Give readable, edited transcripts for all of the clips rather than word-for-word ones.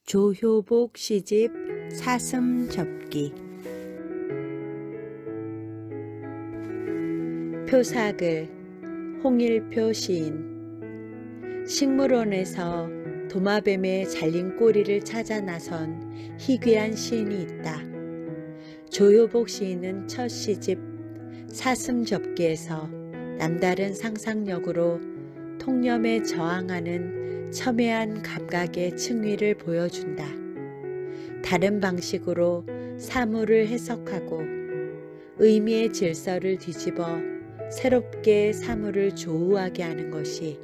조효복 시집 사슴접기. 표사글 홍일표 시인. 식물원에서 도마뱀의 잘린 꼬리를 찾아 나선 희귀한 시인이 있다. 조효복 시인은 첫 시집 사슴접기에서 남다른 상상력으로 통념에 저항하는 첨예한 감각의 층위를 보여준다. 다른 방식으로 사물을 해석하고 의미의 질서를 뒤집어 새롭게 사물을 조우하게 하는 것이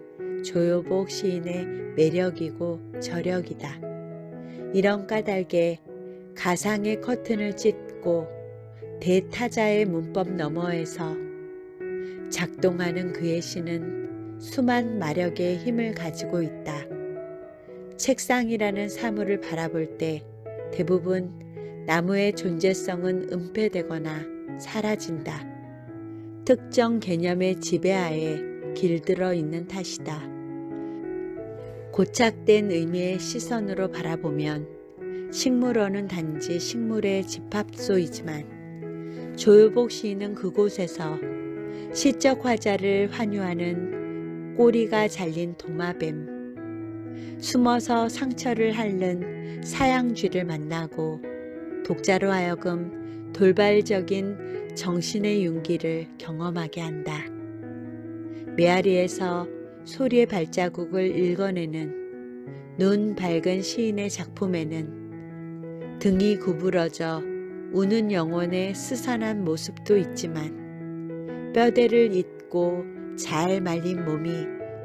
조효복 시인의 매력이고 저력이다. 이런 까닭에 가상의 커튼을 찢고 대타자의 문법 너머에서 작동하는 그의 시는 수만 마력의 힘을 가지고 있다. 책상이라는 사물을 바라볼 때 대부분 나무의 존재성은 은폐되거나 사라진다. 특정 개념의 지배하에 길들어 있는 탓이다. 고착된 의미의 시선으로 바라보면 식물원은 단지 식물의 집합소이지만 조효복 시인은 그곳에서 시적 화자를 환유하는 꼬리가 잘린 도마뱀, 숨어서 상처를 핥는 사양쥐를 만나고 독자로 하여금 돌발적인 정신의 윤기를 경험하게 한다. 메아리에서 소리의 발자국을 읽어내는 눈 밝은 시인의 작품에는 등이 구부러져 우는 영혼의 스산한 모습도 있지만 뼈대를 잇고 잘 말린 몸이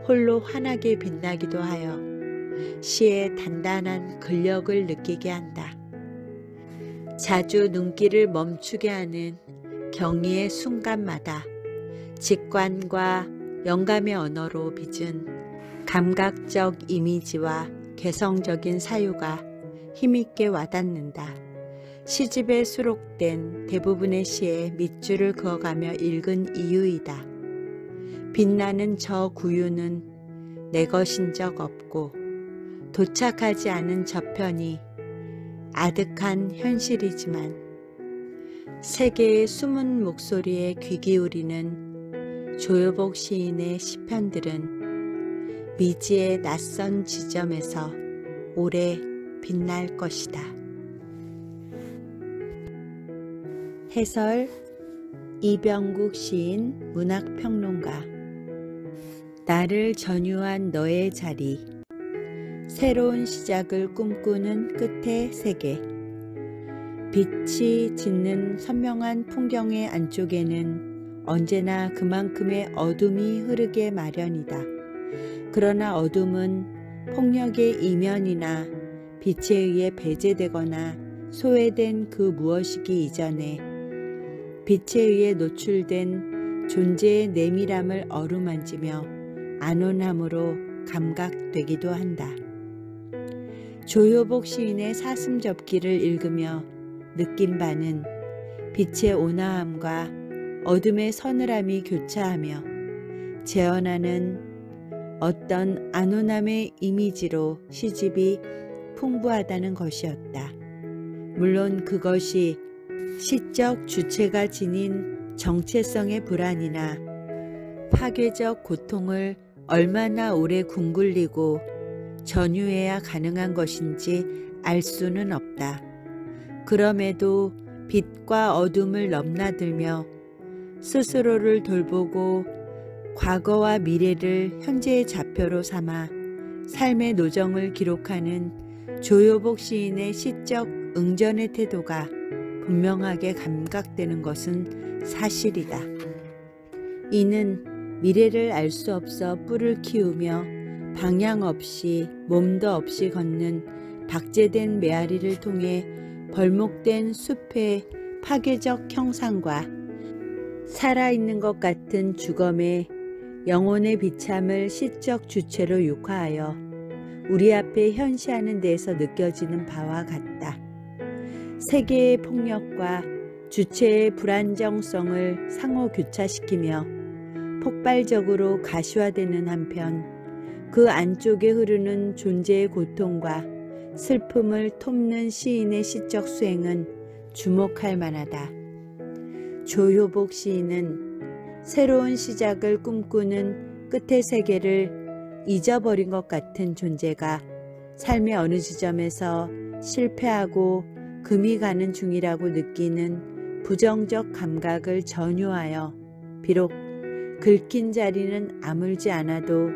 홀로 환하게 빛나기도 하여 시의 단단한 근력을 느끼게 한다. 자주 눈길을 멈추게 하는 경의의 순간마다 직관과 영감의 언어로 빚은 감각적 이미지와 개성적인 사유가 힘있게 와닿는다. 시집에 수록된 대부분의 시에 밑줄을 그어가며 읽은 이유이다. 빛나는 저 구유는 내 것인 적 없고 도착하지 않은 저편이 아득한 현실이지만 세계의 숨은 목소리에 귀 기울이는 조효복 시인의 시편들은 미지의 낯선 지점에서 오래 빛날 것이다. 해설 이병국 시인 문학평론가. 나를 전유한 너의 자리. 새로운 시작을 꿈꾸는 끝의 세계. 빛이 짓는 선명한 풍경의 안쪽에는 언제나 그만큼의 어둠이 흐르게 마련이다. 그러나 어둠은 폭력의 이면이나 빛에 의해 배제되거나 소외된 그 무엇이기 이전에 빛에 의해 노출된 존재의 내밀함을 어루만지며 안온함으로 감각되기도 한다. 조효복 시인의 사슴접기를 읽으며 느낀 바는 빛의 온화함과 어둠의 서늘함이 교차하며 재현하는 어떤 안온함의 이미지로 시집이 풍부하다는 것이었다. 물론 그것이 시적 주체가 지닌 정체성의 불안이나 파괴적 고통을 얼마나 오래 궁굴리고 전유해야 가능한 것인지 알 수는 없다. 그럼에도 빛과 어둠을 넘나들며 스스로를 돌보고 과거와 미래를 현재의 좌표로 삼아 삶의 노정을 기록하는 조효복 시인의 시적 응전의 태도가 분명하게 감각되는 것은 사실이다. 이는 미래를 알 수 없어 뿔을 키우며 방향 없이 몸도 없이 걷는 박제된 메아리를 통해 벌목된 숲의 파괴적 형상과 살아있는 것 같은 주검의 영혼의 비참을 시적 주체로 육화하여 우리 앞에 현시하는 데에서 느껴지는 바와 같다. 세계의 폭력과 주체의 불안정성을 상호 교차시키며 폭발적으로 가시화되는 한편 그 안쪽에 흐르는 존재의 고통과 슬픔을 톱는 시인의 시적 수행은 주목할 만하다. 조효복 시인은 새로운 시작을 꿈꾸는 끝의 세계를 잊어버린 것 같은 존재가 삶의 어느 지점에서 실패하고 금이 가는 중이라고 느끼는 부정적 감각을 전유하여 비록 긁힌 자리는 아물지 않아도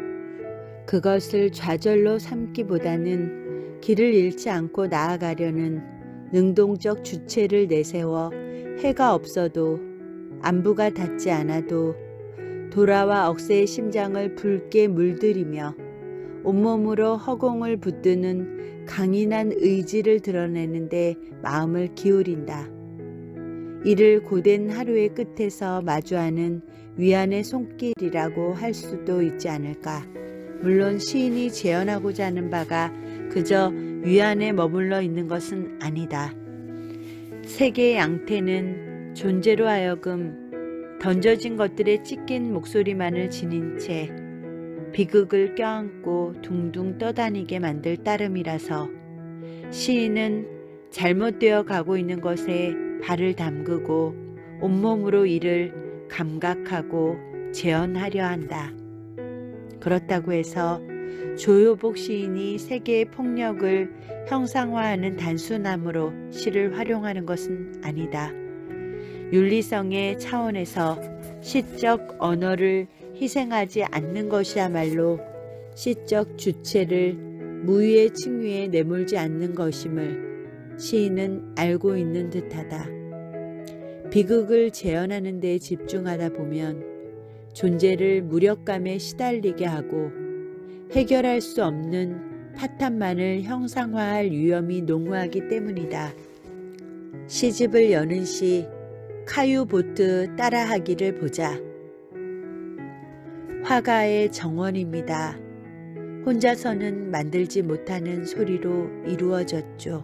그것을 좌절로 삼기보다는 길을 잃지 않고 나아가려는 능동적 주체를 내세워 해가 없어도 안부가 닿지 않아도 돌아와 억새의 심장을 붉게 물들이며 온몸으로 허공을 붙드는 강인한 의지를 드러내는데 마음을 기울인다. 이를 고된 하루의 끝에서 마주하는 위안의 손길이라고 할 수도 있지 않을까. 물론 시인이 재현하고자 하는 바가 그저 위안에 머물러 있는 것은 아니다. 세계의 양태는 존재로 하여금 던져진 것들에 찢긴 목소리만을 지닌 채 비극을 껴안고 둥둥 떠다니게 만들 따름이라서 시인은 잘못되어 가고 있는 것에 발을 담그고 온몸으로 이를 감각하고 재현하려 한다. 그렇다고 해서 조효복 시인이 세계의 폭력을 형상화하는 단순함으로 시를 활용하는 것은 아니다. 윤리성의 차원에서 시적 언어를 희생하지 않는 것이야말로 시적 주체를 무위의 층위에 내몰지 않는 것임을 시인은 알고 있는 듯하다. 비극을 재현하는 데 집중하다 보면 존재를 무력감에 시달리게 하고 해결할 수 없는 파탄만을 형상화할 위험이 농후하기 때문이다. 시집을 여는 시 카유 보트 따라하기를 보자. 화가의 정원입니다. 혼자서는 만들지 못하는 소리로 이루어졌죠.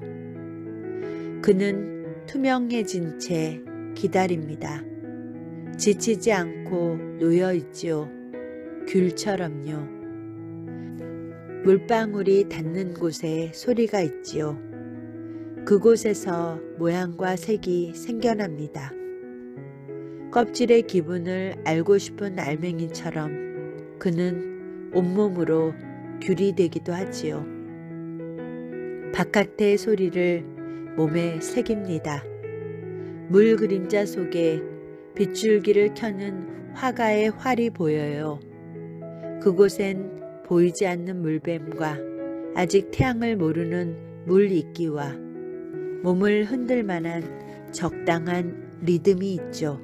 그는 투명해진 채 기다립니다. 지치지 않고 놓여있지요. 귤처럼요. 물방울이 닿는 곳에 소리가 있지요. 그곳에서 모양과 색이 생겨납니다. 껍질의 기분을 알고 싶은 알맹이처럼 그는 온몸으로 귤이 되기도 하지요. 바깥의 소리를 몸에 새깁니다. 물 그림자 속에 빗줄기를 켜는 화가의 활이 보여요. 그곳엔 보이지 않는 물뱀과 아직 태양을 모르는 물 이끼와 몸을 흔들 만한 적당한 리듬이 있죠.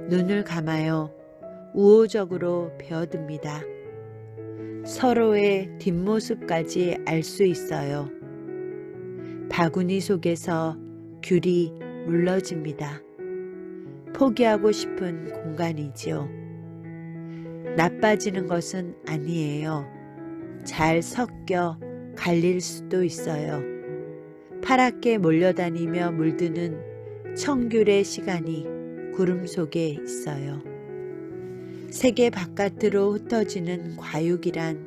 눈을 감아요. 우호적으로 베어듭니다. 서로의 뒷모습까지 알 수 있어요. 바구니 속에서 귤이 물러집니다. 포기하고 싶은 공간이지요. 나빠지는 것은 아니에요. 잘 섞여 갈릴 수도 있어요. 파랗게 몰려다니며 물드는 청귤의 시간이 구름 속에 있어요. 세계 바깥으로 흩어지는 과육이란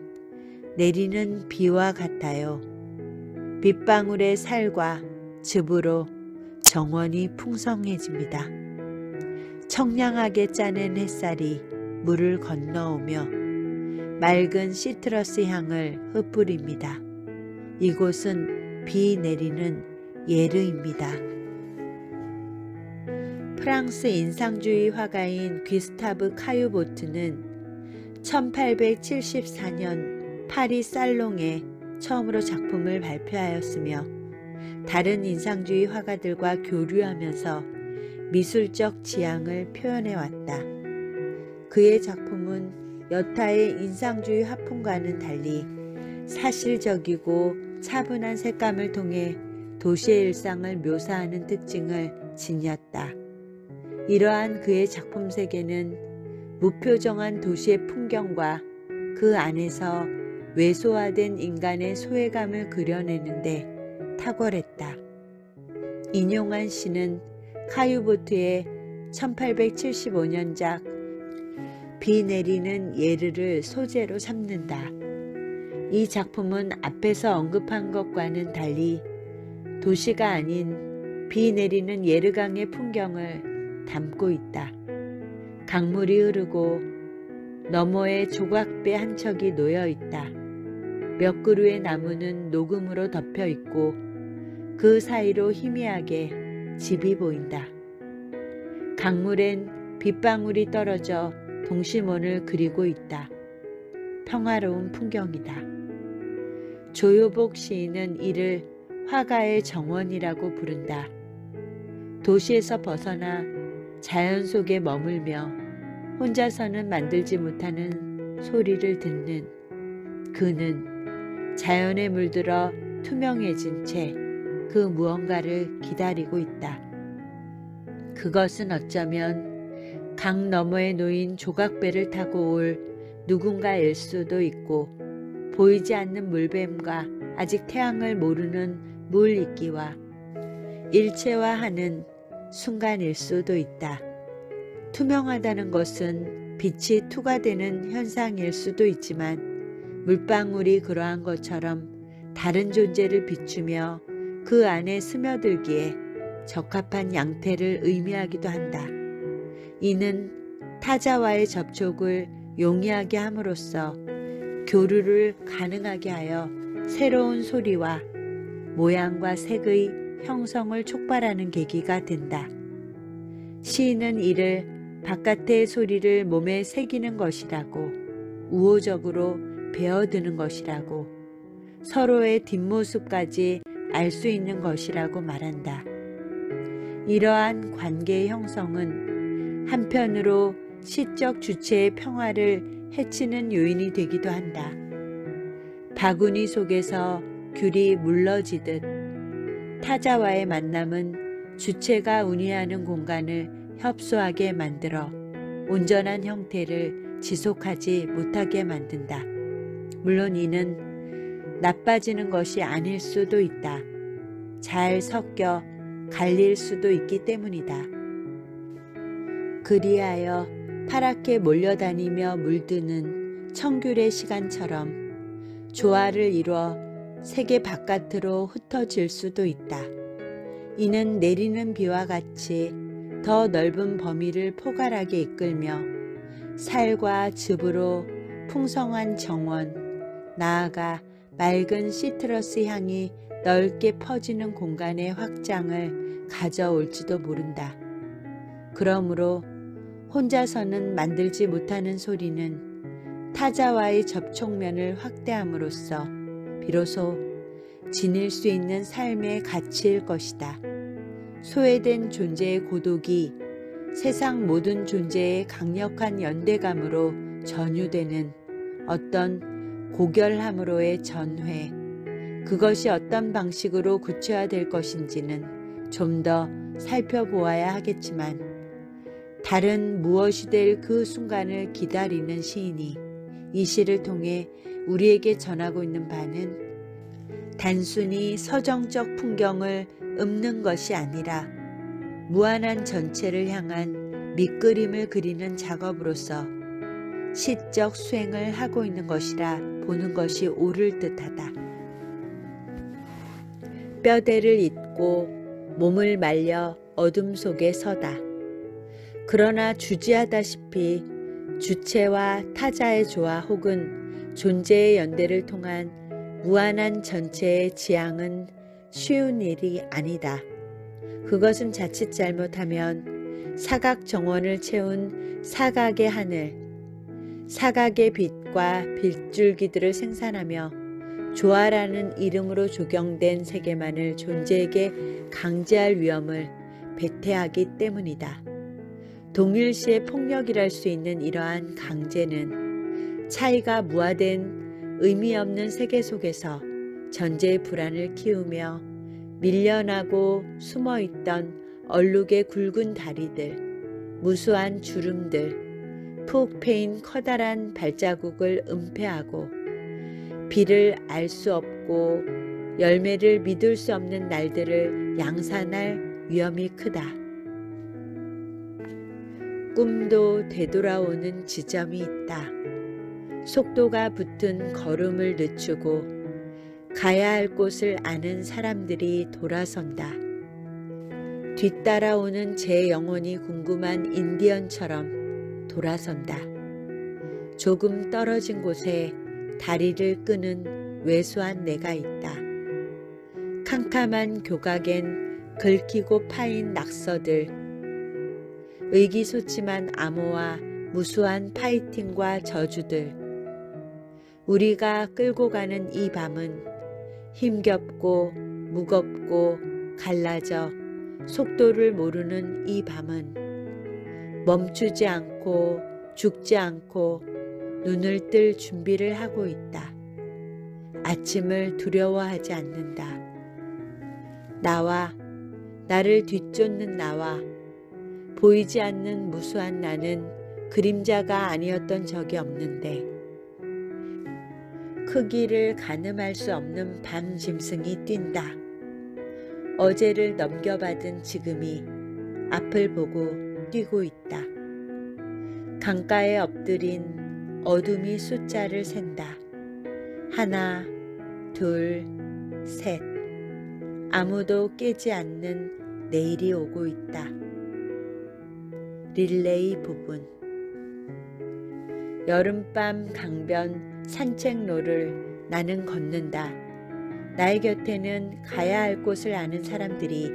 내리는 비와 같아요. 빗방울의 살과 즙으로 정원이 풍성해집니다. 청량하게 짜낸 햇살이 물을 건너오며 맑은 시트러스 향을 흩뿌립니다. 이곳은 비 내리는 예르입니다. 프랑스 인상주의 화가인 귀스타브 카유보트는 1874년 파리 살롱에 처음으로 작품을 발표하였으며 다른 인상주의 화가들과 교류하면서 미술적 지향을 표현해왔다. 그의 작품은 여타의 인상주의 화풍과는 달리 사실적이고 차분한 색감을 통해 도시의 일상을 묘사하는 특징을 지녔다. 이러한 그의 작품 세계는 무표정한 도시의 풍경과 그 안에서 외소화된 인간의 소외감을 그려내는데 탁월했다. 인용한 시는 카유보트의 1875년작 비 내리는 예르를 소재로 삼는다. 이 작품은 앞에서 언급한 것과는 달리 도시가 아닌 비 내리는 예르강의 풍경을 담고 있다. 강물이 흐르고 너머에 조각배 한 척이 놓여 있다. 몇 그루의 나무는 녹음으로 덮여 있고 그 사이로 희미하게 집이 보인다. 강물엔 빗방울이 떨어져 동시몬을 그리고 있다. 평화로운 풍경이다. 조효복 시인은 이를 화가의 정원이라고 부른다. 도시에서 벗어나 자연 속에 머물며 혼자서는 만들지 못하는 소리를 듣는 그는 자연에 물들어 투명해진 채 그 무언가를 기다리고 있다. 그것은 어쩌면 강 너머에 놓인 조각배를 타고 올 누군가일 수도 있고 보이지 않는 물뱀과 아직 태양을 모르는 물이끼와 일체화하는 순간일 수도 있다. 투명하다는 것은 빛이 투과되는 현상일 수도 있지만 물방울이 그러한 것처럼 다른 존재를 비추며 그 안에 스며들기에 적합한 양태를 의미하기도 한다. 이는 타자와의 접촉을 용이하게 함으로써 교류를 가능하게 하여 새로운 소리와 모양과 색의 형성을 촉발하는 계기가 된다. 시인은 이를 바깥의 소리를 몸에 새기는 것이라고, 우호적으로 베어드는 것이라고, 서로의 뒷모습까지 알 수 있는 것이라고 말한다. 이러한 관계의 형성은 한편으로 시적 주체의 평화를 해치는 요인이 되기도 한다. 바구니 속에서 귤이 물러지듯 타자와의 만남은 주체가 운이하는 공간을 협소하게 만들어 온전한 형태를 지속하지 못하게 만든다. 물론 이는 나빠지는 것이 아닐 수도 있다. 잘 섞여 갈릴 수도 있기 때문이다. 그리하여 파랗게 몰려다니며 물드는 청귤의 시간처럼 조화를 이루어 세계 바깥으로 흩어질 수도 있다. 이는 내리는 비와 같이 더 넓은 범위를 포괄하게 이끌며 살과 즙으로 풍성한 정원, 나아가 맑은 시트러스 향이 넓게 퍼지는 공간의 확장을 가져올지도 모른다. 그러므로 혼자서는 만들지 못하는 소리는 타자와의 접촉면을 확대함으로써 비로소 지닐 수 있는 삶의 가치일 것이다. 소외된 존재의 고독이 세상 모든 존재의 강력한 연대감으로 전유되는 어떤 고결함으로의 전회, 그것이 어떤 방식으로 구체화될 것인지는 좀 더 살펴보아야 하겠지만 다른 무엇이 될 그 순간을 기다리는 시인이 이 시를 통해 우리에게 전하고 있는 바는 단순히 서정적 풍경을 읊는 것이 아니라 무한한 전체를 향한 밑그림을 그리는 작업으로서 시적 수행을 하고 있는 것이라 보는 것이 옳을 듯하다. 뼈대를 잇고 몸을 말려 어둠 속에 서다. 그러나 주지하다시피 주체와 타자의 조화 혹은 존재의 연대를 통한 무한한 전체의 지향은 쉬운 일이 아니다. 그것은 자칫 잘못하면 사각 정원을 채운 사각의 하늘, 사각의 빛과 빗줄기들을 생산하며 조화라는 이름으로 조경된 세계만을 존재에게 강제할 위험을 배태하기 때문이다. 동일시의 폭력이랄 수 있는 이러한 강제는 차이가 무화된 의미 없는 세계 속에서 전제의 불안을 키우며 밀려나고 숨어있던 얼룩의 굵은 다리들, 무수한 주름들, 푹 패인 커다란 발자국을 은폐하고 비를 알 수 없고 열매를 믿을 수 없는 날들을 양산할 위험이 크다. 꿈도 되돌아오는 지점이 있다. 속도가 붙은 걸음을 늦추고 가야 할 곳을 아는 사람들이 돌아선다. 뒤따라오는 제 영혼이 궁금한 인디언처럼 돌아선다. 조금 떨어진 곳에 다리를 끄는 왜소한 내가 있다. 캄캄한 교각엔 긁히고 파인 낙서들, 의기소침한 암호와 무수한 파이팅과 저주들. 우리가 끌고 가는 이 밤은 힘겹고 무겁고 갈라져 속도를 모르는 이 밤은 멈추지 않고 죽지 않고 눈을 뜰 준비를 하고 있다. 아침을 두려워하지 않는다. 나와 나를 뒤쫓는 나와 보이지 않는 무수한 나는 그림자가 아니었던 적이 없는데 크기를 가늠할 수 없는 밤 짐승이 뛴다. 어제를 넘겨받은 지금이 앞을 보고 뛰고 있다. 강가에 엎드린 어둠이 숫자를 샌다. 하나, 둘, 셋. 아무도 깨지 않는 내일이 오고 있다. 릴레이 부분. 여름밤 강변 산책로를 나는 걷는다. 나의 곁에는 가야 할 곳을 아는 사람들이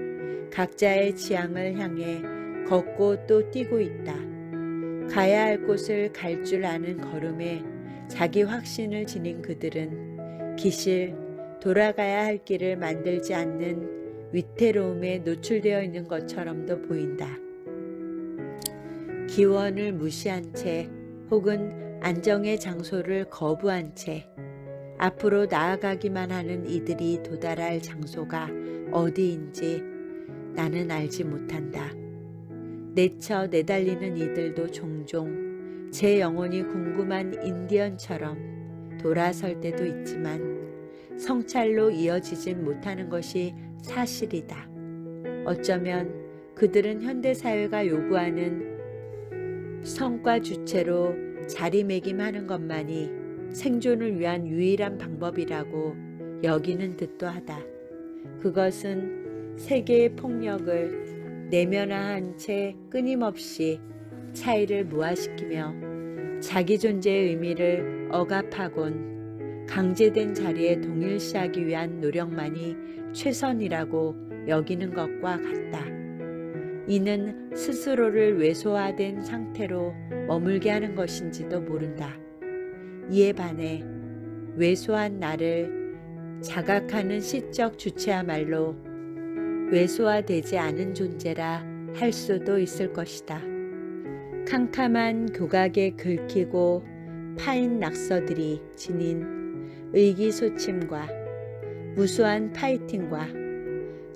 각자의 지향을 향해 걷고 또 뛰고 있다. 가야 할 곳을 갈 줄 아는 걸음에 자기 확신을 지닌 그들은 기실 돌아가야 할 길을 만들지 않는 위태로움에 노출되어 있는 것처럼도 보인다. 기원을 무시한 채 혹은 안정의 장소를 거부한 채 앞으로 나아가기만 하는 이들이 도달할 장소가 어디인지 나는 알지 못한다. 내쳐 내달리는 이들도 종종 제 영혼이 궁금한 인디언처럼 돌아설 때도 있지만 성찰로 이어지진 못하는 것이 사실이다. 어쩌면 그들은 현대사회가 요구하는 성과 주체로 자리매김하는 것만이 생존을 위한 유일한 방법이라고 여기는 듯도 하다. 그것은 세계의 폭력을 내면화한 채 끊임없이 차이를 무화시키며 자기 존재의 의미를 억압하곤 강제된 자리에 동일시하기 위한 노력만이 최선이라고 여기는 것과 같다. 이는 스스로를 왜소화된 상태로 머물게 하는 것인지도 모른다. 이에 반해 왜소한 나를 자각하는 시적 주체야말로 왜소화되지 않은 존재라 할 수도 있을 것이다. 캄캄한 교각에 긁히고 파인 낙서들이 지닌 의기소침과 무수한 파이팅과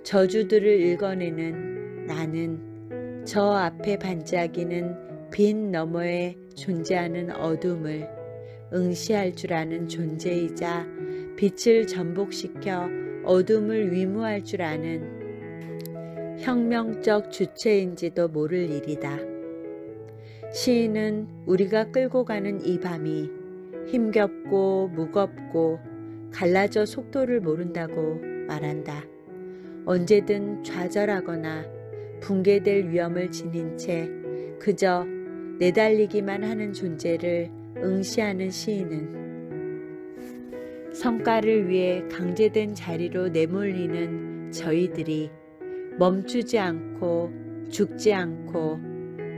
저주들을 읽어내는 나는 저 앞에 반짝이는 빛 너머에 존재하는 어둠을 응시할 줄 아는 존재이자 빛을 전복시켜 어둠을 위무할 줄 아는 혁명적 주체인지도 모를 일이다. 시인은 우리가 끌고 가는 이 밤이 힘겹고 무겁고 갈라져 속도를 모른다고 말한다. 언제든 좌절하거나 붕괴될 위험을 지닌 채 그저 내달리기만 하는 존재를 응시하는 시인은 성과를 위해 강제된 자리로 내몰리는 저희들이 멈추지 않고 죽지 않고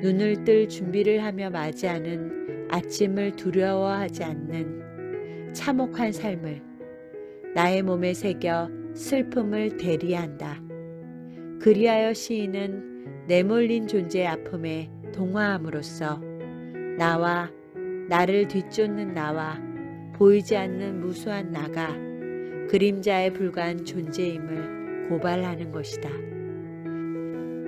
눈을 뜰 준비를 하며 맞이하는 아침을 두려워하지 않는 참혹한 삶을 나의 몸에 새겨 슬픔을 대리한다. 그리하여 시인은 내몰린 존재의 아픔에 동화함으로써 나와 나를 뒤쫓는 나와 보이지 않는 무수한 나가 그림자에 불과한 존재임을 고발하는 것이다.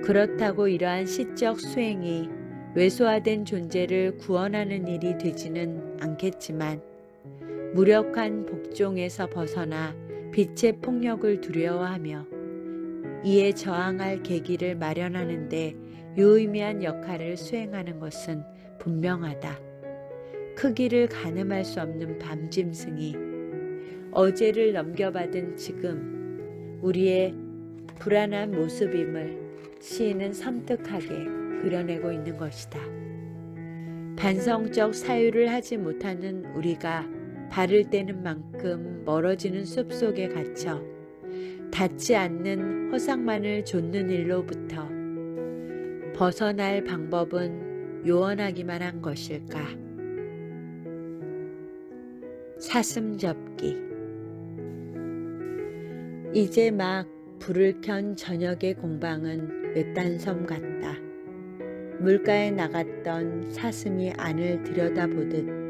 그렇다고 이러한 시적 수행이 왜소화된 존재를 구원하는 일이 되지는 않겠지만 무력한 복종에서 벗어나 빛의 폭력을 두려워하며 이에 저항할 계기를 마련하는 데 유의미한 역할을 수행하는 것은 분명하다. 크기를 가늠할 수 없는 밤짐승이 어제를 넘겨받은 지금 우리의 불안한 모습임을 시인은 섬뜩하게 그려내고 있는 것이다. 반성적 사유를 하지 못하는 우리가 발을 떼는 만큼 멀어지는 숲속에 갇혀 닿지 않는 허상만을 좇는 일로부터 벗어날 방법은 요원하기만 한 것일까? 사슴접기. 이제 막 불을 켠 저녁의 공방은 외딴 섬 같다. 물가에 나갔던 사슴이 안을 들여다보듯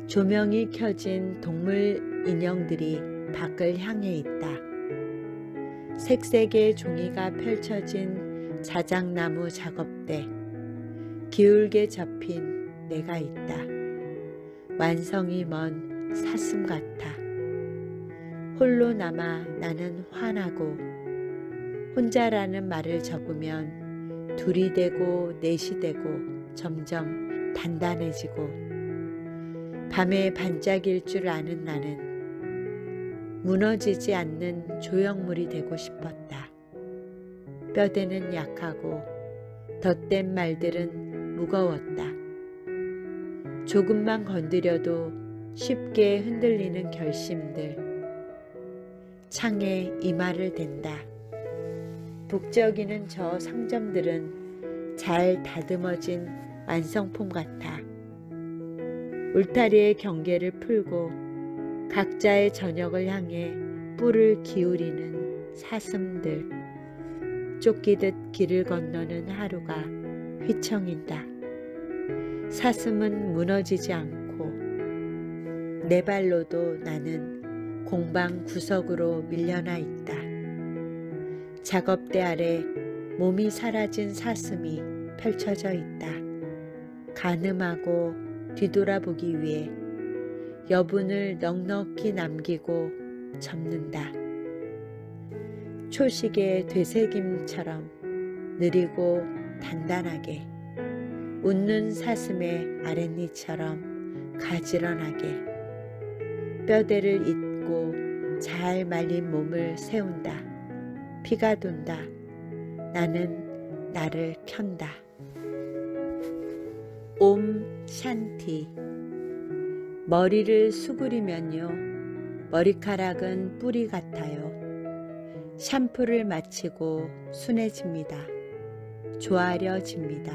조명이 켜진 동물 인형들이 밖을 향해 있다. 색색의 종이가 펼쳐진 자작나무 작업대, 기울게 접힌 내가 있다. 완성이 먼 사슴 같아. 홀로 남아 나는 화나고 혼자라는 말을 접으면 둘이 되고 넷이 되고 점점 단단해지고 밤에 반짝일 줄 아는 나는 무너지지 않는 조형물이 되고 싶었다. 뼈대는 약하고 덧댄 말들은 무거웠다. 조금만 건드려도 쉽게 흔들리는 결심들. 창에 이마를 댄다. 북적이는 저 상점들은 잘 다듬어진 완성품 같아. 울타리의 경계를 풀고 각자의 저녁을 향해 뿔을 기울이는 사슴들. 쫓기듯 길을 건너는 하루가 휘청인다. 사슴은 무너지지 않고 내 발로도 나는 공방 구석으로 밀려나 있다. 작업대 아래 몸이 사라진 사슴이 펼쳐져 있다. 가늠하고 뒤돌아보기 위해 여분을 넉넉히 남기고 접는다. 초식의 되새김처럼 느리고 단단하게, 웃는 사슴의 아랫니처럼 가지런하게 뼈대를 잇고 잘 말린 몸을 세운다. 피가 돈다. 나는 나를 켠다. 옴 샨티. 머리를 수그리면요, 머리카락은 뿌리 같아요. 샴푸를 마치고 순해집니다. 조아려집니다.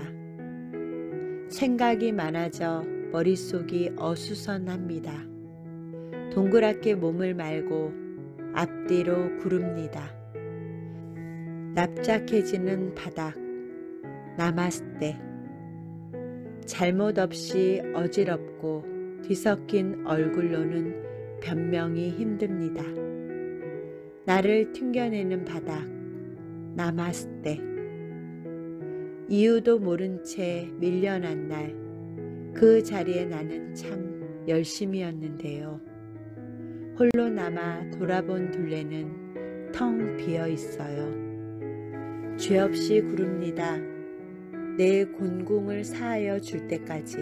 생각이 많아져 머릿속이 어수선합니다. 동그랗게 몸을 말고 앞뒤로 구릅니다. 납작해지는 바닥. 나마스테. 잘못 없이 어지럽고 뒤섞인 얼굴로는 변명이 힘듭니다. 나를 튕겨내는 바닥. 나마스테. 이유도 모른 채 밀려난 날, 그 자리에 나는 참 열심이었는데요. 홀로 남아 돌아본 둘레는 텅 비어 있어요. 죄 없이 구릅니다. 내 곤궁을 사하여 줄 때까지.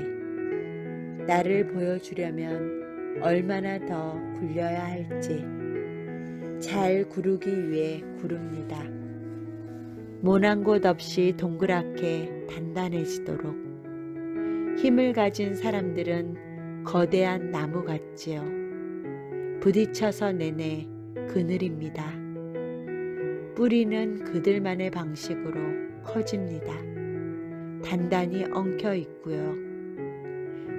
나를 보여주려면 얼마나 더 굴려야 할지 잘 구르기 위해 구릅니다. 모난 곳 없이 동그랗게 단단해지도록. 힘을 가진 사람들은 거대한 나무 같지요. 부딪혀서 내내 그늘입니다. 뿌리는 그들만의 방식으로 커집니다. 단단히 엉켜 있고요.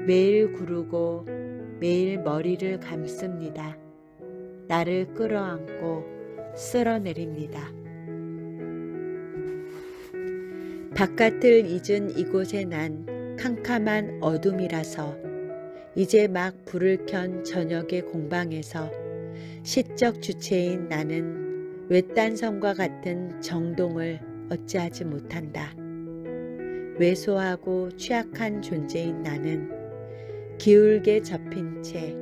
매일 구르고 매일 머리를 감습니다. 나를 끌어안고 쓸어내립니다. 바깥을 잊은 이곳에 난 캄캄한 어둠이라서 이제 막 불을 켠 저녁의 공방에서 시적 주체인 나는 외딴 섬과 같은 정동을 어찌하지 못한다. 왜소하고 취약한 존재인 나는 기울게 접힌 채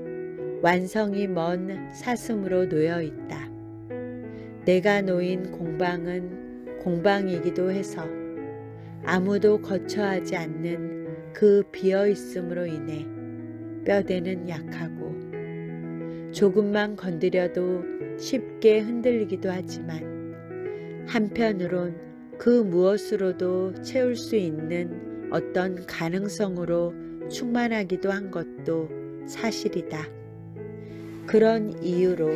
완성이 먼 사슴으로 놓여 있다. 내가 놓인 공방은 공방이기도 해서 아무도 거처하지 않는 그 비어있음으로 인해 뼈대는 약하고 조금만 건드려도 쉽게 흔들리기도 하지만 한편으론 그 무엇으로도 채울 수 있는 어떤 가능성으로 충만하기도 한 것도 사실이다. 그런 이유로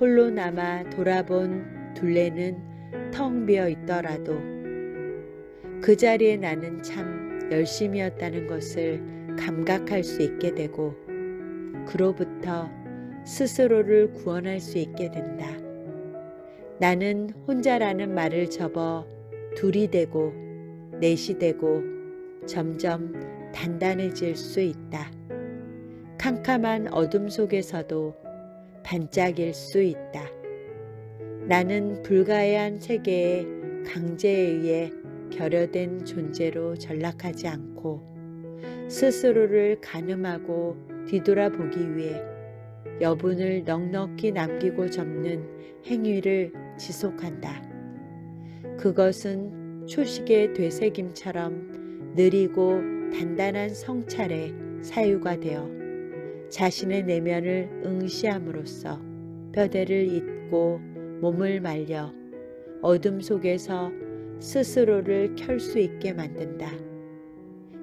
홀로 남아 돌아본 둘레는 텅 비어 있더라도 그 자리에 나는 참 열심이었다는 것을 감각할 수 있게 되고 그로부터 스스로를 구원할 수 있게 된다. 나는 혼자라는 말을 접어 둘이 되고 넷이 되고 점점 단단해질 수 있다. 캄캄한 어둠 속에서도 반짝일 수 있다. 나는 불가해한 세계의 강제에 의해 결여된 존재로 전락하지 않고 스스로를 가늠하고 뒤돌아보기 위해 여분을 넉넉히 남기고 접는 행위를 지속한다. 그것은 초식의 되새김처럼 느리고 단단한 성찰의 사유가 되어 자신의 내면을 응시함으로써 뼈대를 잇고 몸을 말려 어둠 속에서 스스로를 켤 수 있게 만든다.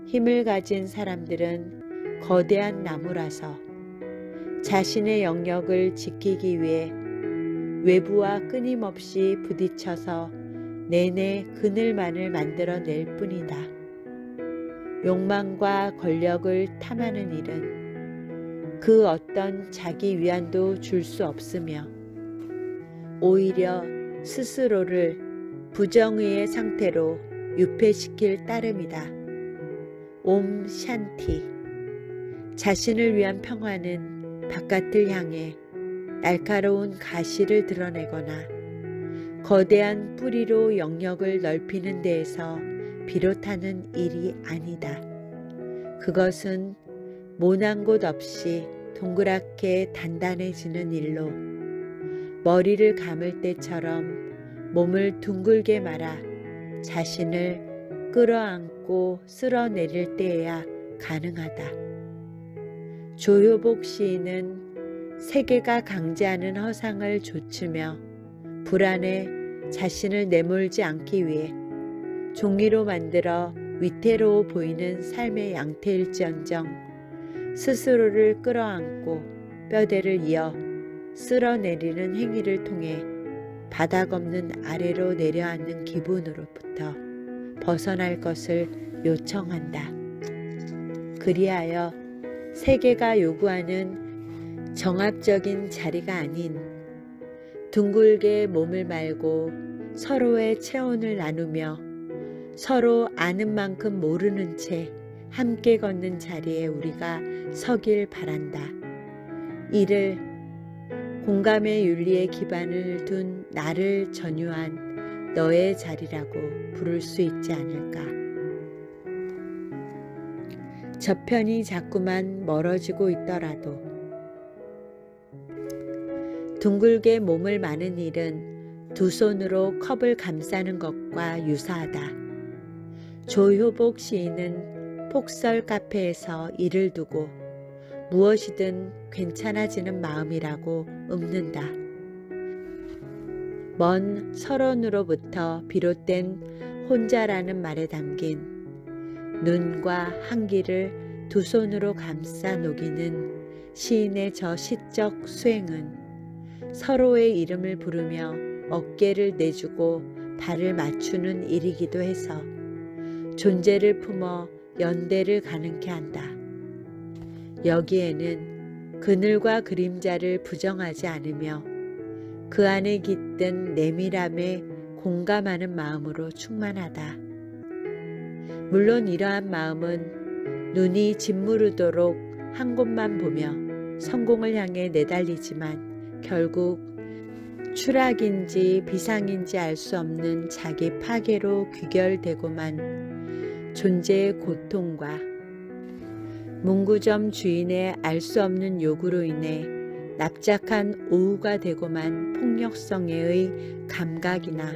힘을 가진 사람들은 거대한 나무라서 자신의 영역을 지키기 위해 외부와 끊임없이 부딪혀서 내내 그늘만을 만들어낼 뿐이다. 욕망과 권력을 탐하는 일은 그 어떤 자기 위안도 줄 수 없으며 오히려 스스로를 부정의의 상태로 유폐시킬 따름이다. 옴 샨티. 자신을 위한 평화는 바깥을 향해 날카로운 가시를 드러내거나 거대한 뿌리로 영역을 넓히는 데에서 비롯하는 일이 아니다. 그것은 모난 곳 없이 동그랗게 단단해지는 일로 머리를 감을 때처럼 몸을 둥글게 말아 자신을 끌어안고 쓸어내릴 때에야 가능하다. 조효복 시인은 세계가 강제하는 허상을 좇으며 불안에 자신을 내몰지 않기 위해 종이로 만들어 위태로워 보이는 삶의 양태일지언정 스스로를 끌어안고 뼈대를 이어 쓸어내리는 행위를 통해 바닥 없는 아래로 내려앉는 기분으로부터 벗어날 것을 요청한다. 그리하여 세계가 요구하는 정합적인 자리가 아닌 둥글게 몸을 말고 서로의 체온을 나누며 서로 아는 만큼 모르는 채 함께 걷는 자리에 우리가 서길 바란다. 이를 공감의 윤리에 기반을 둔 나를 전유한 너의 자리라고 부를 수 있지 않을까. 저편이 자꾸만 멀어지고 있더라도 둥글게 몸을 마는 일은 두 손으로 컵을 감싸는 것과 유사하다. 조효복 시인은 폭설 카페에서 일을 두고 무엇이든 괜찮아지는 마음이라고 읊는다. 먼 설원으로부터 비롯된 혼자라는 말에 담긴 눈과 한기를 두 손으로 감싸 녹이는 시인의 저 시적 수행은 서로의 이름을 부르며 어깨를 내주고 발을 맞추는 일이기도 해서 존재를 품어 연대를 가능케 한다. 여기에는 그늘과 그림자를 부정하지 않으며 그 안에 깃든 내밀함에 공감하는 마음으로 충만하다. 물론 이러한 마음은 눈이 짓무르도록 한 곳만 보며 성공을 향해 내달리지만 결국 추락인지 비상인지 알 수 없는 자기 파괴로 귀결되고만 존재의 고통과 문구점 주인의 알 수 없는 요구로 인해 납작한 오후가 되고만 폭력성의 감각이나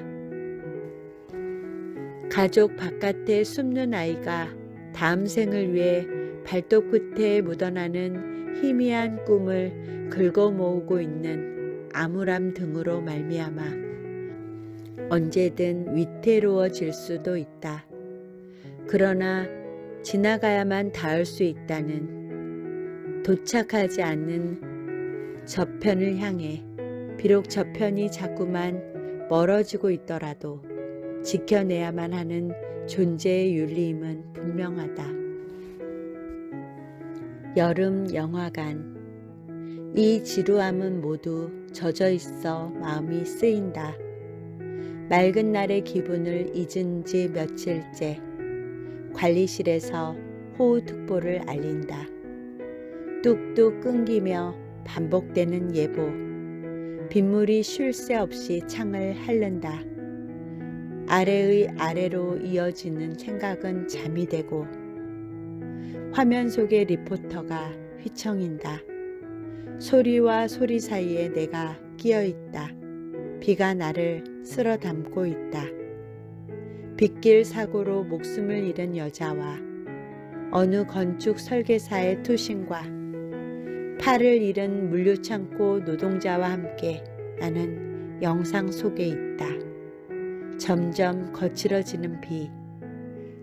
가족 바깥에 숨는 아이가 다음 생을 위해 발톱 끝에 묻어나는 희미한 꿈을 긁어 모으고 있는 암울함 등으로 말미암아 언제든 위태로워질 수도 있다. 그러나 지나가야만 닿을 수 있다는 도착하지 않는 저편을 향해 비록 저편이 자꾸만 멀어지고 있더라도 지켜내야만 하는 존재의 윤리임은 분명하다. 여름 영화관. 이 지루함은 모두 젖어 있어 마음이 쓰인다. 맑은 날의 기분을 잊은 지 며칠째 관리실에서 호우특보를 알린다. 뚝뚝 끊기며 반복되는 예보. 빗물이 쉴 새 없이 창을 핥는다. 아래의 아래로 이어지는 생각은 잠이 되고 화면 속의 리포터가 휘청인다. 소리와 소리 사이에 내가 끼어 있다. 비가 나를 쓸어 담고 있다. 빗길 사고로 목숨을 잃은 여자와 어느 건축 설계사의 투신과 팔을 잃은 물류창고 노동자와 함께 나는 영상 속에 있다. 점점 거칠어지는 비.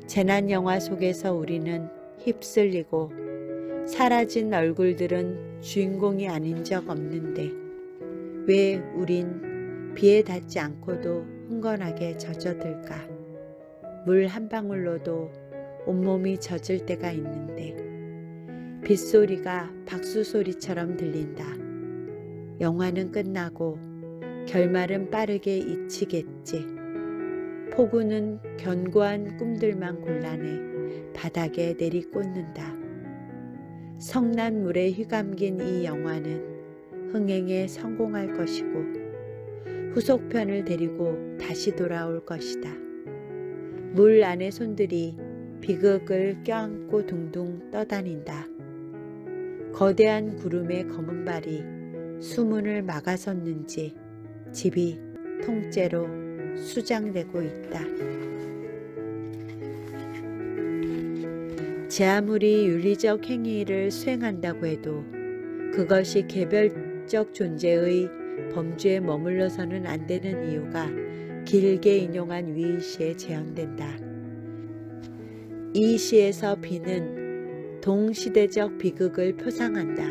재난 영화 속에서 우리는 휩쓸리고 사라진 얼굴들은 주인공이 아닌 적 없는데 왜 우린 비에 닿지 않고도 흥건하게 젖어들까? 물 한 방울로도 온몸이 젖을 때가 있는데 빗소리가 박수소리처럼 들린다. 영화는 끝나고 결말은 빠르게 잊히겠지. 폭우는 견고한 꿈들만 곤란해 바닥에 내리꽂는다. 성난 물에 휘감긴 이 영화는 흥행에 성공할 것이고 후속편을 데리고 다시 돌아올 것이다. 물 안의 손들이 비극을 껴안고 둥둥 떠다닌다. 거대한 구름의 검은 발이 수문을 막아섰는지 집이 통째로 수장되고 있다. 제 아무리 윤리적 행위를 수행한다고 해도 그것이 개별적 존재의 범주에 머물러서는 안 되는 이유가 길게 인용한 위 시에 재현된다. 이 시에서 비는 동시대적 비극을 표상한다.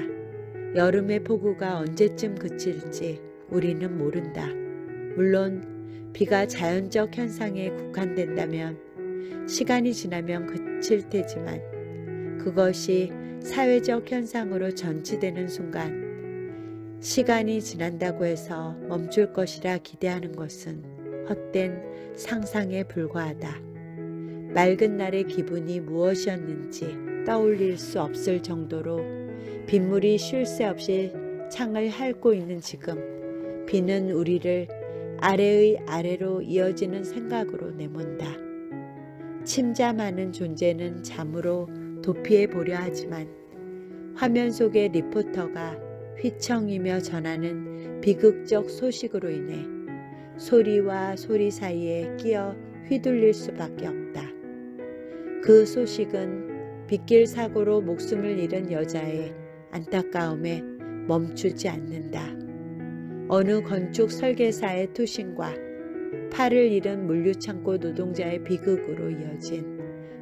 여름의 폭우가 언제쯤 그칠지 우리는 모른다. 물론 비가 자연적 현상에 국한된다면 시간이 지나면 그칠 테지만 그것이 사회적 현상으로 전치되는 순간 시간이 지난다고 해서 멈출 것이라 기대하는 것은 헛된 상상에 불과하다. 맑은 날의 기분이 무엇이었는지 떠올릴 수 없을 정도로 빗물이 쉴 새 없이 창을 핥고 있는 지금 비는 우리를 아래의 아래로 이어지는 생각으로 내몬다. 침잠하는 존재는 잠으로 도피해 보려 하지만 화면 속의 리포터가 휘청이며 전하는 비극적 소식으로 인해 소리와 소리 사이에 끼어 휘둘릴 수밖에 없다. 그 소식은 빗길 사고로 목숨을 잃은 여자의 안타까움에 멈추지 않는다. 어느 건축 설계사의 투신과 팔을 잃은 물류창고 노동자의 비극으로 이어진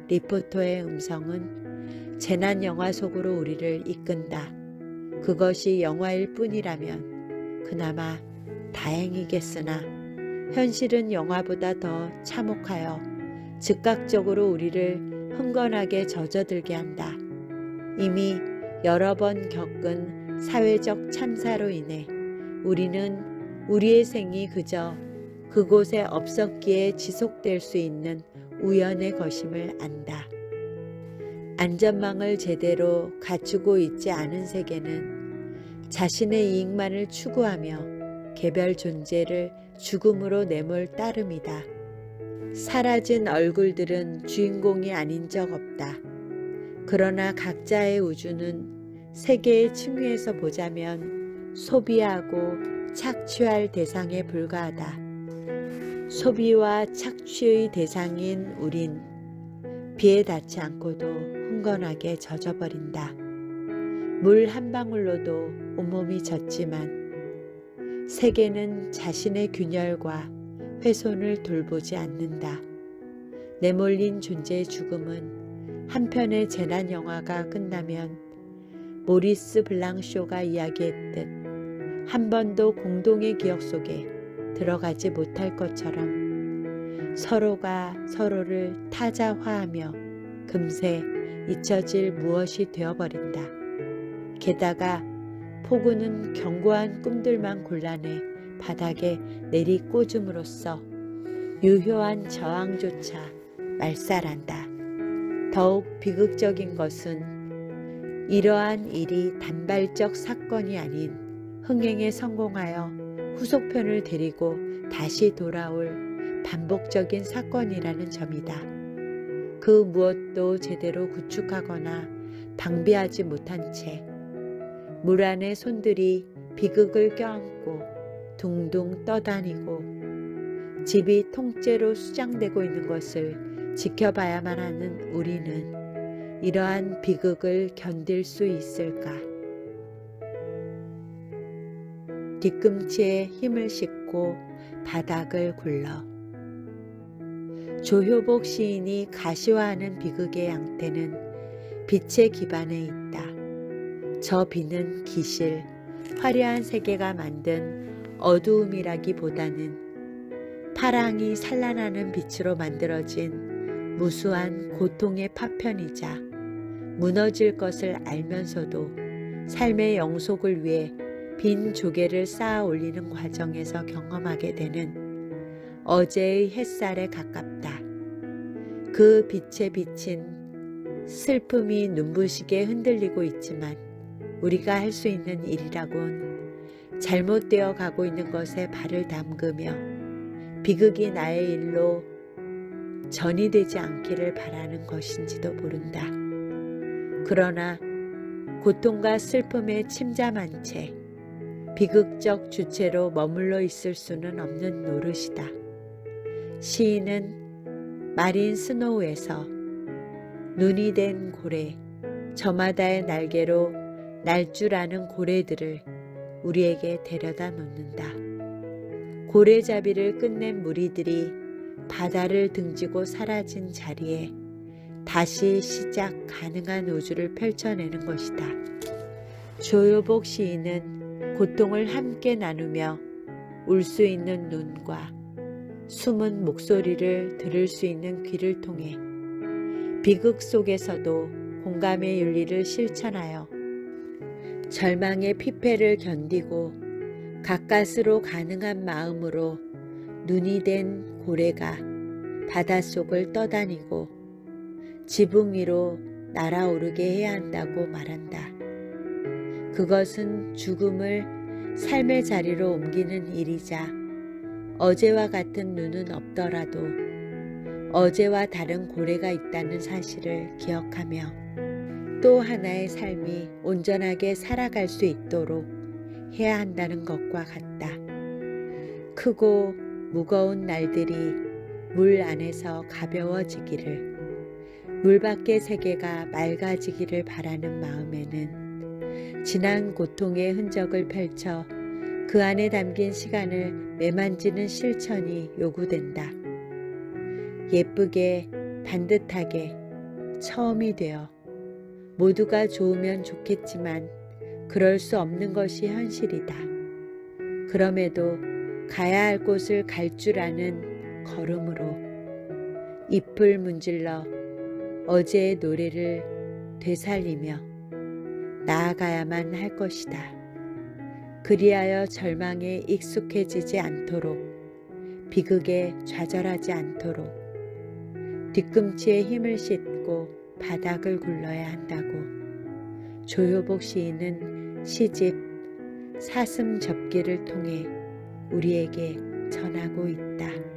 리포터의 음성은 재난 영화 속으로 우리를 이끈다. 그것이 영화일 뿐이라면 그나마 다행이겠으나 현실은 영화보다 더 참혹하여 즉각적으로 우리를 흥건하게 젖어들게 한다. 이미 여러 번 겪은 사회적 참사로 인해 우리는 우리의 생이 그저 그곳에 없었기에 지속될 수 있는 우연의 것임을 안다. 안전망을 제대로 갖추고 있지 않은 세계는 자신의 이익만을 추구하며 개별 존재를 죽음으로 내몰 따름이다. 사라진 얼굴들은 주인공이 아닌 적 없다. 그러나 각자의 우주는 세계의 층위에서 보자면 소비하고 착취할 대상에 불과하다. 소비와 착취의 대상인 우린 비에 닿지 않고도 흥건하게 젖어버린다. 물 한 방울로도 온몸이 젖지만 세계는 자신의 균열과 훼손을 돌보지 않는다. 내몰린 존재의 죽음은 한 편의 재난 영화가 끝나면 모리스 블랑쇼가 이야기했듯 한 번도 공동의 기억 속에 들어가지 못할 것처럼 서로가 서로를 타자화하며 금세 잊혀질 무엇이 되어버린다. 게다가 폭우는 견고한 꿈들만 골라내 바닥에 내리꽂음으로써 유효한 저항조차 말살한다. 더욱 비극적인 것은 이러한 일이 단발적 사건이 아닌 흥행에 성공하여 후속편을 데리고 다시 돌아올 반복적인 사건이라는 점이다. 그 무엇도 제대로 구축하거나 방비하지 못한 채 물 안에 손들이 비극을 껴안고 둥둥 떠다니고 집이 통째로 수장되고 있는 것을 지켜봐야만 하는 우리는 이러한 비극을 견딜 수 있을까? 뒤꿈치에 힘을 싣고 바닥을 굴러. 조효복 시인이 가시화하는 비극의 양태는 빛의 기반에 있다. 저 비는 기실, 화려한 세계가 만든 어두움이라기보다는 파랑이 산란하는 빛으로 만들어진 무수한 고통의 파편이자 무너질 것을 알면서도 삶의 영속을 위해 빈 조개를 쌓아 올리는 과정에서 경험하게 되는 어제의 햇살에 가깝다. 그 빛에 비친 슬픔이 눈부시게 흔들리고 있지만 우리가 할 수 있는 일이라곤 잘못되어 가고 있는 것에 발을 담그며 비극이 나의 일로 전이 되지 않기를 바라는 것인지도 모른다. 그러나 고통과 슬픔에 침잠한 채 비극적 주체로 머물러 있을 수는 없는 노릇이다. 시인은 마린 스노우에서 눈이 된 고래, 저마다의 날개로 날 줄 아는 고래들을 우리에게 데려다 놓는다. 고래잡이를 끝낸 무리들이 바다를 등지고 사라진 자리에 다시 시작 가능한 우주를 펼쳐내는 것이다. 조효복 시인은 고통을 함께 나누며 울 수 있는 눈과 숨은 목소리를 들을 수 있는 귀를 통해 비극 속에서도 공감의 윤리를 실천하여 절망의 피폐를 견디고 가까스로 가능한 마음으로 눈이 된 고래가 바닷속을 떠다니고 지붕 위로 날아오르게 해야 한다고 말한다. 그것은 죽음을 삶의 자리로 옮기는 일이자 어제와 같은 눈은 없더라도 어제와 다른 고래가 있다는 사실을 기억하며 또 하나의 삶이 온전하게 살아갈 수 있도록 해야 한다는 것과 같다. 크고 무거운 날들이 물 안에서 가벼워지기를, 물 밖의 세계가 맑아지기를 바라는 마음에는 지난 고통의 흔적을 펼쳐 그 안에 담긴 시간을 매만지는 실천이 요구된다. 예쁘게 반듯하게 처음이 되어 모두가 좋으면 좋겠지만 그럴 수 없는 것이 현실이다. 그럼에도 가야 할 곳을 갈 줄 아는 걸음으로 잎을 문질러 어제의 노래를 되살리며 나아가야만 할 것이다. 그리하여 절망에 익숙해지지 않도록, 비극에 좌절하지 않도록 뒤꿈치에 힘을 싣고 바닥을 굴러야 한다고 조효복 시인은 시집 사슴 접기를 통해 우리에게 전하고 있다.